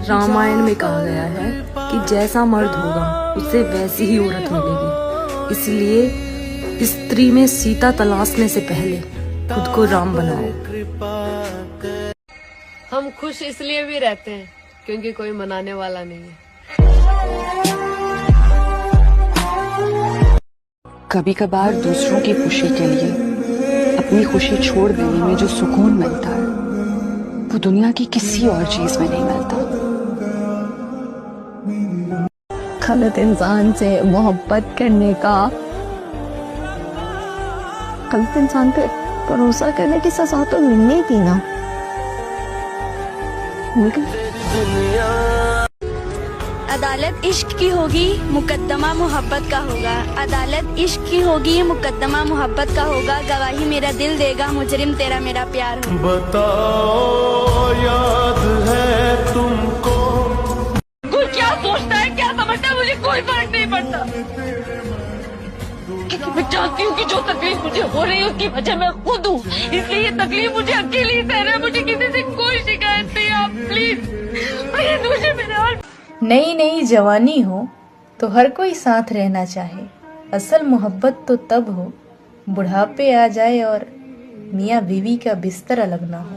रामायण में कहा गया है कि जैसा मर्द होगा उसे वैसी ही औरत मिलेगी। इसलिए स्त्री में सीता तलाशने से पहले खुद को राम बनाओ। हम खुश इसलिए भी रहते हैं क्योंकि कोई मनाने वाला नहीं है। कभी कभार दूसरों की खुशी के लिए अपनी खुशी छोड़ देने में जो सुकून मिलता है वो दुनिया की किसी और चीज में नहीं मिलता। गलत इंसान से मोहब्बत करने का, गलत इंसान पे भरोसा करने की सजा तो मिलनी थी ना। अदालत इश्क की होगी, मुकद्दमा मोहब्बत का होगा। अदालत इश्क की होगी, मुकद्दमा मोहब्बत का होगा। गवाही मेरा दिल देगा, मुजरिम तेरा मेरा प्यार हो। बताओ याद है तुमको? कोई क्या सोचता है, क्या समझता है, मुझे कोई फर्क नहीं पड़ता। क्योंकि मैं जानती हूँ कि जो तकलीफ मुझे हो रही है उसकी वजह मैं खुद हूँ। इसलिए ये तकलीफ मुझे अकेली ही सह रहा है। मुझे किसी से कोई शिकायत नहीं। आप प्लीज मुझे मेरे और नई नई जवानी हो तो हर कोई साथ रहना चाहे। असल मोहब्बत तो तब हो बुढ़ापे आ जाए और मियाँ बीवी का बिस्तर अलग ना हो।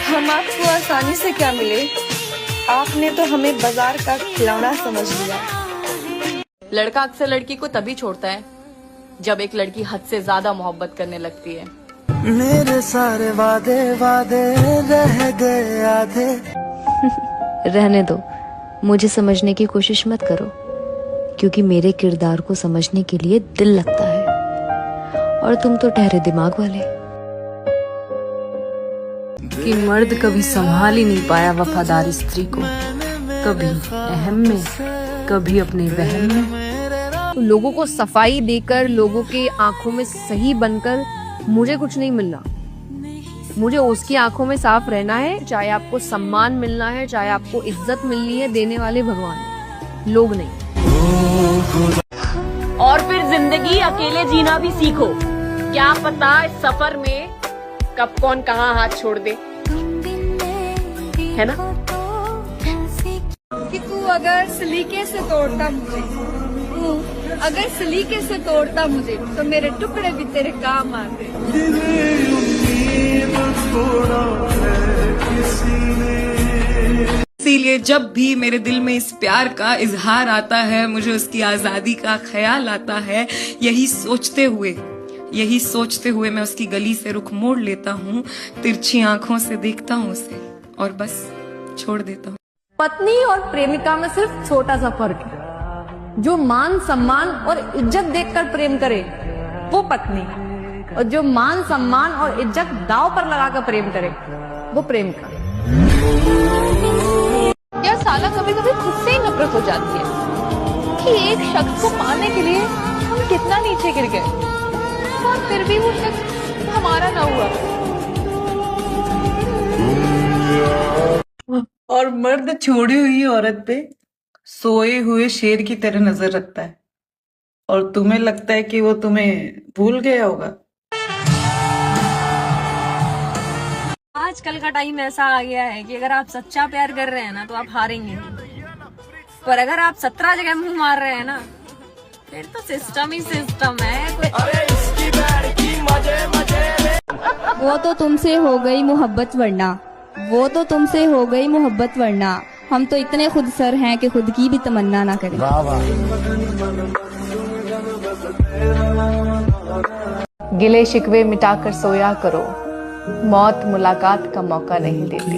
हम आपको आसानी से क्या मिले, आपने तो हमें बाजार का खिलौना समझ लिया। लड़का अक्सर लड़की को तभी छोड़ता है जब एक लड़की हद से ज्यादा मोहब्बत करने लगती है। मेरे सारे वादे वादे रह गए आधे। रहने दो, मुझे समझने की कोशिश मत करो, क्योंकि मेरे किरदार को समझने के लिए दिल लगता है और तुम तो ठहरे दिमाग वाले। कि मर्द कभी संभाल ही नहीं पाया वफादार स्त्री को, कभी अहम में कभी अपने वहम में। तो लोगों को सफाई देकर, लोगों की आंखों में सही बनकर मुझे कुछ नहीं मिलना। मुझे उसकी आंखों में साफ रहना है। चाहे आपको सम्मान मिलना है, चाहे आपको इज्जत मिलनी है, देने वाले भगवान है, लोग नहीं। और फिर जिंदगी अकेले जीना भी सीखो। क्या पता इस सफर में कब कौन कहाँ हाथ छोड़ दे, है ना? कि तू अगर सलीके से तोड़ता मुझे, अगर सलीके से तोड़ता मुझे, तो मेरे टुकड़े भी तेरे काम आते। इसीलिए जब भी मेरे दिल में इस प्यार का इजहार आता है, मुझे उसकी आजादी का ख्याल आता है, यही सोचते हुए मैं उसकी गली से रुख मोड़ लेता हूँ, तिरछी आंखों से देखता हूँ उसे और बस छोड़ देता हूँ। पत्नी और प्रेमिका में सिर्फ छोटा सा फर्क है। जो मान सम्मान और इज्जत देखकर प्रेम करे वो पत्नी, और जो मान सम्मान और इज्जत दांव पर लगाकर प्रेम करे वो प्रेमिका। क्या साला कभी कभी खुद से ही नफरत हो जाती है कि एक शख्स को पाने के लिए हम कितना नीचे गिर गए और फिर भी वो शख्स हमारा ना हुआ। और मर्द छोड़ी हुई औरत पे सोए हुए शेर की तरह नजर रखता है और तुम्हें लगता है कि वो तुम्हें भूल गया होगा। आजकल का टाइम ऐसा आ गया है कि अगर आप सच्चा प्यार कर रहे हैं ना तो आप हारेंगे, पर अगर आप 17 जगह मुंह मार रहे हैं ना फिर तो सिस्टम ही सिस्टम है। वो तो तुमसे हो गई मोहब्बत वरना, वो तो तुमसे हो गई मोहब्बत वरना, हम तो इतने खुद सर हैं कि खुद की भी तमन्ना ना करें। गिले शिकवे मिटाकर सोया करो, मौत मुलाकात का मौका नहीं देती।